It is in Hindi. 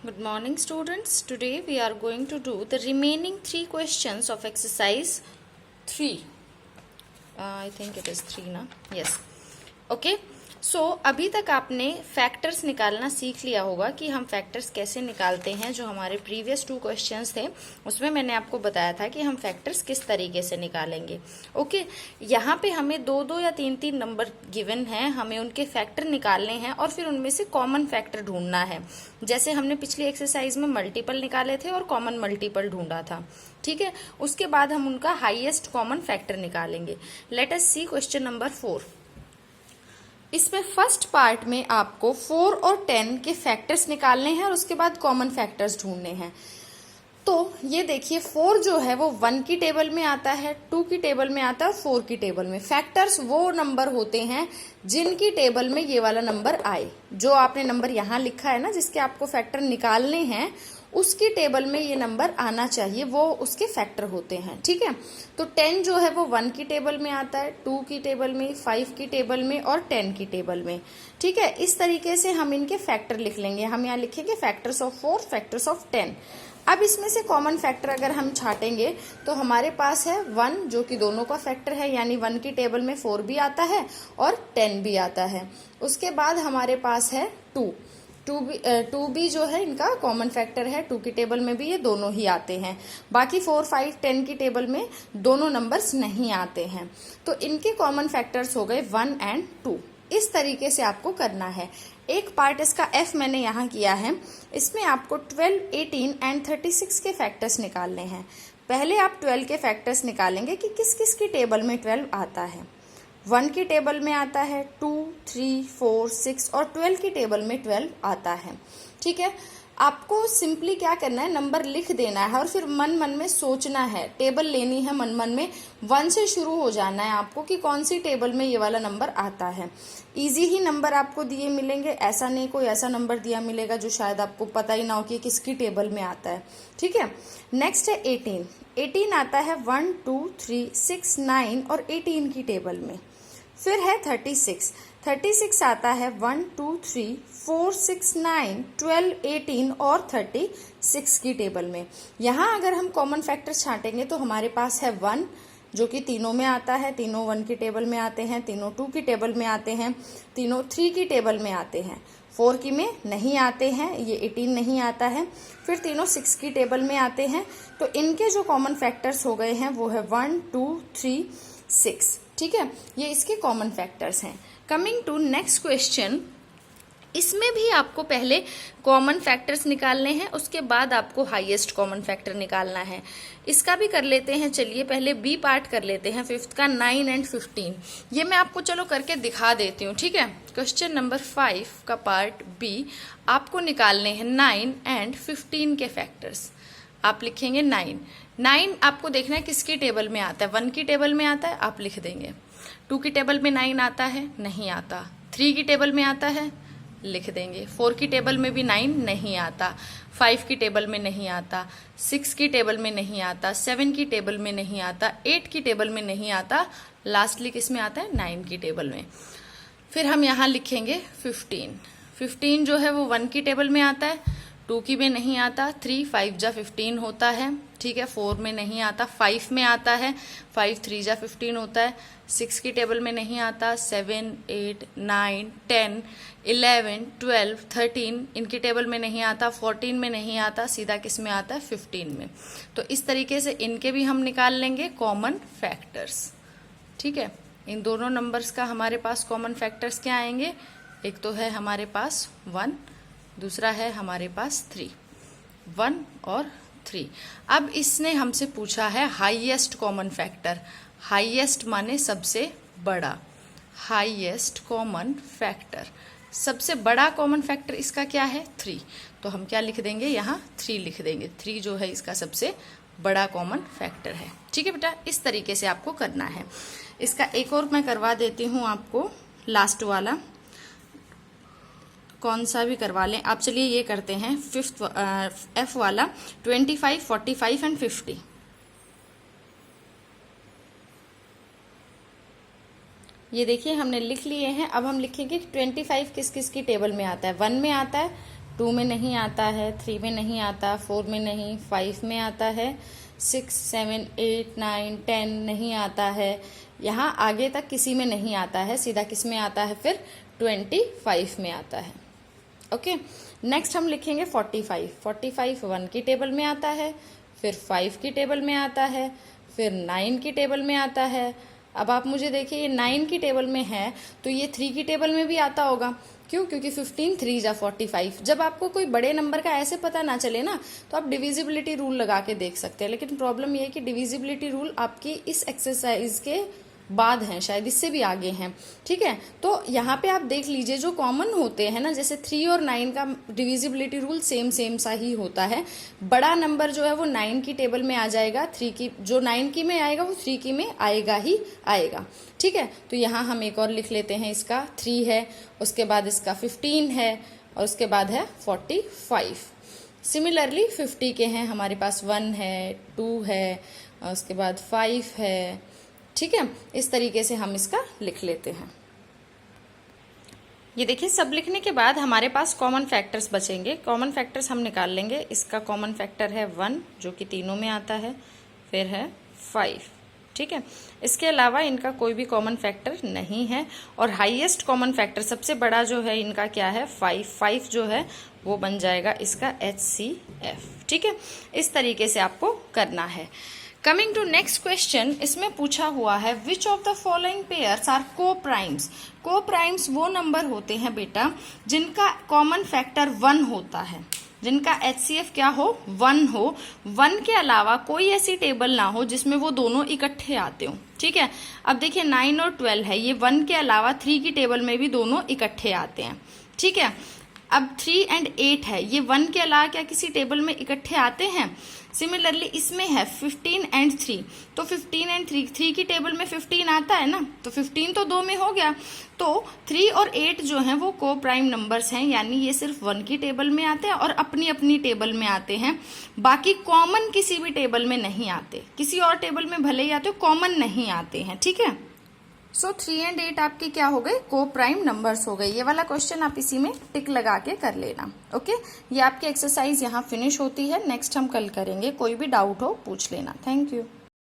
Good morning, students. Today we are going to do the remaining 3 questions of exercise 3. I think it is 3 ना? Yes. Okay. So अभी तक आपने फैक्टर्स निकालना सीख लिया होगा कि हम फैक्टर्स कैसे निकालते हैं। जो हमारे प्रीवियस 2 क्वेश्चंस थे उसमें मैंने आपको बताया था कि हम फैक्टर्स किस तरीके से निकालेंगे। ओके, यहाँ पे हमें 2-2 या 3-3 नंबर गिवन हैं, हमें उनके फैक्टर निकालने हैं और फिर उनमें से कॉमन फैक्टर ढूंढना है। जैसे हमने पिछली एक्सरसाइज में मल्टीपल निकाले थे और कॉमन मल्टीपल ढूंढा था। ठीक है, उसके बाद हम उनका हाईएस्ट कॉमन फैक्टर निकालेंगे। लेट अस सी क्वेश्चन नंबर 4। इसमें फर्स्ट पार्ट में आपको 4 और 10 के फैक्टर्स निकालने हैं और उसके बाद कॉमन फैक्टर्स ढूंढने हैं। तो ये देखिए 4 जो है वो 1 की टेबल में आता है, 2 की टेबल में आता है और 4 की टेबल में। फैक्टर्स वो नंबर होते हैं जिनकी टेबल में ये वाला नंबर आए। जो आपने नंबर यहाँ लिखा है ना, जिसके आपको फैक्टर निकालने हैं, उसकी टेबल में ये नंबर आना चाहिए, वो उसके फैक्टर होते हैं। ठीक है, तो 10 जो है वो 1 की टेबल में आता है, 2 की टेबल में, 5 की टेबल में और 10 की टेबल में। ठीक है, इस तरीके से हम इनके फैक्टर लिख लेंगे। हम यहाँ लिखेंगे फैक्टर्स ऑफ 4, फैक्टर्स ऑफ 10। अब इसमें से कॉमन फैक्टर अगर हम छाटेंगे तो हमारे पास है 1 जो कि दोनों का फैक्टर है, यानी 1 की टेबल में 4 भी आता है और 10 भी आता है। उसके बाद हमारे पास है 2 भी जो है इनका कॉमन फैक्टर है, 2 की टेबल में भी ये दोनों ही आते हैं। बाकी 4, 5, 10 की टेबल में दोनों नंबर्स नहीं आते हैं। तो इनके कॉमन फैक्टर्स हो गए 1 एंड 2। इस तरीके से आपको करना है। एक पार्ट इसका F मैंने यहाँ किया है, इसमें आपको 12, 18 एंड 36 के फैक्टर्स निकालने हैं। पहले आप 12 के फैक्टर्स निकालेंगे कि किस किस की टेबल में 12 आता है। 1 की टेबल में आता है 2, 3, 4, 6 और 12 की टेबल में 12 आता है। ठीक है, आपको सिंपली क्या करना है, नंबर लिख देना है और फिर मन मन में सोचना है, टेबल लेनी है मन मन में। 1 से शुरू हो जाना है आपको कि कौन सी टेबल में ये वाला नंबर आता है। इजी ही नंबर आपको दिए मिलेंगे, ऐसा नहीं कोई ऐसा नंबर दिया मिलेगा जो शायद आपको पता ही ना हो कि किसकी टेबल में आता है। ठीक है, नेक्स्ट है 18 आता है 1, 2, 3, 6, 9 और 18 की टेबल में। फिर है 36 आता है 1, 2, 3, 4, 6, 9, 12, 18 और 36 की टेबल में। यहाँ अगर हम कॉमन फैक्टर छांटेंगे तो हमारे पास है 1 जो कि तीनों में आता है, तीनों 1 की टेबल में आते हैं, तीनों 2 की टेबल में आते हैं, तीनों 3 की टेबल में आते हैं, 4 की में नहीं आते हैं, ये 18 नहीं आता है। फिर तीनों 6 की टेबल में आते हैं। तो इनके जो कॉमन फैक्टर्स हो गए हैं वो है 1, 2, 3, 6। ठीक है, ये इसके कॉमन फैक्टर्स हैं। कमिंग टू नेक्स्ट क्वेश्चन, इसमें भी आपको पहले कॉमन फैक्टर्स निकालने हैं, उसके बाद आपको हाईएस्ट कॉमन फैक्टर निकालना है। इसका भी कर लेते हैं। चलिए पहले बी पार्ट कर लेते हैं, 5th का 9 एंड 15। ये मैं आपको चलो करके दिखा देती हूँ। ठीक है, क्वेश्चन नंबर 5 का पार्ट बी आपको निकालने हैं 9 एंड 15 के फैक्टर्स। आप लिखेंगे 9 आपको देखना है किसकी टेबल में आता है। 1 की टेबल में आता है, आप लिख देंगे। 2 की टेबल में 9 आता है, नहीं आता। 3 की टेबल में आता है, लिख देंगे। 4 की टेबल में भी 9 नहीं आता। 5 की टेबल में नहीं आता। 6 की टेबल में नहीं आता। 7 की टेबल में नहीं आता। 8 की टेबल में नहीं आता। लास्टली किस में आता है, 9 की टेबल में। फिर हम यहाँ लिखेंगे 15 जो है वो 1 की टेबल में आता है, 2 की में नहीं आता। 3, 5 जा 15 होता है। ठीक है, 4 में नहीं आता, 5 में आता है, 5, 3 जा 15 होता है। 6 की टेबल में नहीं आता। 7, 8, 9, 10, 11, 12, 13 इनकी टेबल में नहीं आता। 14 में नहीं आता, सीधा किस में आता है, 15 में। तो इस तरीके से इनके भी हम निकाल लेंगे कॉमन फैक्टर्स। ठीक है, इन दोनों नंबर्स का हमारे पास कॉमन फैक्टर्स क्या आएंगे, एक तो है हमारे पास 1, दूसरा है हमारे पास 3, 1 और 3। अब इसने हमसे पूछा है हाईएस्ट कॉमन फैक्टर। हाईएस्ट माने सबसे बड़ा, हाईएस्ट कॉमन फैक्टर। सबसे बड़ा कॉमन फैक्टर इसका क्या है, 3। तो हम क्या लिख देंगे, यहाँ 3 लिख देंगे। 3 जो है इसका सबसे बड़ा कॉमन फैक्टर है। ठीक है बेटा, इस तरीके से आपको करना है। इसका एक और मैं करवा देती हूँ आपको, लास्ट वाला कौन सा भी करवा लें आप। चलिए ये करते हैं 5th F वाला, 25, 45 एंड 50। ये देखिए हमने लिख लिए हैं। अब हम लिखेंगे 25 किस किस की टेबल में आता है। 1 में आता है, 2 में नहीं आता है, 3 में नहीं आता, 4 में नहीं, 5 में आता है, 6, 7, 8, 9, 10 नहीं आता है, यहाँ आगे तक किसी में नहीं आता है, सीधा किस में आता है फिर 25 में आता है। ओके, नेक्स्ट हम लिखेंगे 45। 45 1 की टेबल में आता है, फिर 5 की टेबल में आता है, फिर 9 की टेबल में आता है। अब आप मुझे देखिए, ये 9 की टेबल में है तो ये 3 की टेबल में भी आता होगा। क्यों? क्योंकि 15 3 जा 45। जब आपको कोई बड़े नंबर का ऐसे पता ना चले ना, तो आप डिविजिबिलिटी रूल लगा के देख सकते हैं। लेकिन प्रॉब्लम ये है कि डिविजिबिलिटी रूल आपकी इस एक्सरसाइज के बाद हैं, शायद इससे भी आगे हैं। ठीक है, तो यहाँ पे आप देख लीजिए जो कॉमन होते हैं ना, जैसे 3 और 9 का डिविजिबिलिटी रूल सेम सा ही होता है। बड़ा नंबर जो है वो 9 की टेबल में आ जाएगा, 3 की जो 9 की में आएगा वो 3 की में आएगा ही आएगा। ठीक है, तो यहाँ हम एक और लिख लेते हैं, इसका 3 है, उसके बाद इसका 15 है, और उसके बाद है 45। सिमिलरली 50 के हैं हमारे पास 1 है, 2 है, उसके बाद 5 है। ठीक है, इस तरीके से हम इसका लिख लेते हैं। ये देखिए, सब लिखने के बाद हमारे पास कॉमन फैक्टर्स बचेंगे। कॉमन फैक्टर्स हम निकाल लेंगे। इसका कॉमन फैक्टर है 1 जो कि तीनों में आता है, फिर है 5। ठीक है, इसके अलावा इनका कोई भी कॉमन फैक्टर नहीं है, और हाईएस्ट कॉमन फैक्टर सबसे बड़ा जो है इनका क्या है 5 जो है वो बन जाएगा इसका HCF। ठीक है, इस तरीके से आपको करना है। कमिंग टू नेक्स्ट क्वेश्चन, इसमें पूछा हुआ है which of the following pairs are coprimes. Coprimes वो नंबर होते हैं बेटा जिनका कॉमन फैक्टर 1 होता है, जिनका HCF क्या हो 1 हो। 1 के अलावा कोई ऐसी टेबल ना हो जिसमें वो दोनों इकट्ठे आते हो। ठीक है, अब देखिए 9 और 12 है, ये 1 के अलावा 3 की टेबल में भी दोनों इकट्ठे आते हैं। ठीक है, अब 3 और 8 है, ये 1 के अलावा क्या किसी टेबल में इकट्ठे आते हैं। सिमिलरली इसमें है 15 और 3, तो 15 और 3 की टेबल में 15 आता है ना, तो 15 तो 2 में हो गया। तो 3 और 8 जो हैं वो को प्राइम नंबर्स हैं, यानी ये सिर्फ 1 की टेबल में आते हैं और अपनी अपनी टेबल में आते हैं। बाकी कॉमन किसी भी टेबल में नहीं आते, किसी और टेबल में भले ही आते हो, कॉमन नहीं आते हैं। ठीक है, सो 3 और 8 आपके क्या हो गए को प्राइम नंबर्स हो गए। ये वाला क्वेश्चन आप इसी में टिक लगा के कर लेना। ओके, ये आपकी एक्सरसाइज यहाँ फिनिश होती है। नेक्स्ट हम कल करेंगे, कोई भी डाउट हो पूछ लेना। Thank you.